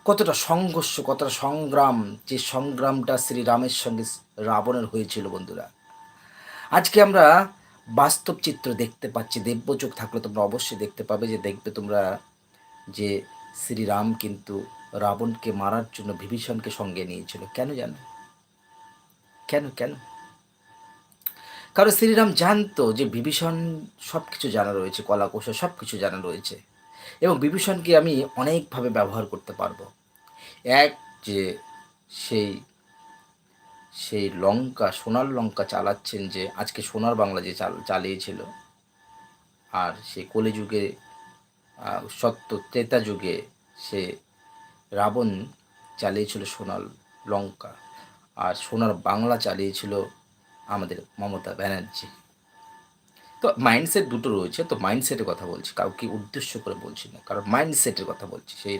কতটা সংঘর্ষ, কতটা সংগ্রাম, যে সংগ্রামটা শ্রীরামের সঙ্গে রাবণের হয়েছিল বন্ধুরা। আজকে আমরা বাস্তব চিত্র দেখতে পাচ্ছি। দিব্যচোখ থাকলে তোমরা অবশ্যই দেখতে পাবে, যে দেখবে তোমরা যে শ্রীরাম কিন্তু রাবণকে মারার জন্য বিভীষণকে সঙ্গে নিয়েছিল। কেন জানো? কেন কেন? কারণ শ্রীরাম জানতো যে বিভীষণ সব কিছু জানা রয়েছে, কলা কৌশল সব কিছু জানা রয়েছে, এবং বিভীষণকে আমি অনেকভাবে ব্যবহার করতে পারবো। এক, যে সেই সেই লঙ্কা, সোনার লঙ্কা চালাচ্ছেন, যে আজকে সোনার বাংলা যে চালিয়েছিল, আর সেই কলিযুগে সত্য ত্রেতা যুগে সে রাবণ চালিয়েছিল সোনার লঙ্কা, আর সোনার বাংলা চালিয়েছিল আমাদের মমতা ব্যানার্জি। তো মাইন্ডসেট দুটো রয়েছে, তো মাইন্ডসেটের কথা বলছি, কাউকে উদ্দেশ্য করে বলছি না, কারণ মাইন্ডসেটের কথা বলছি। সেই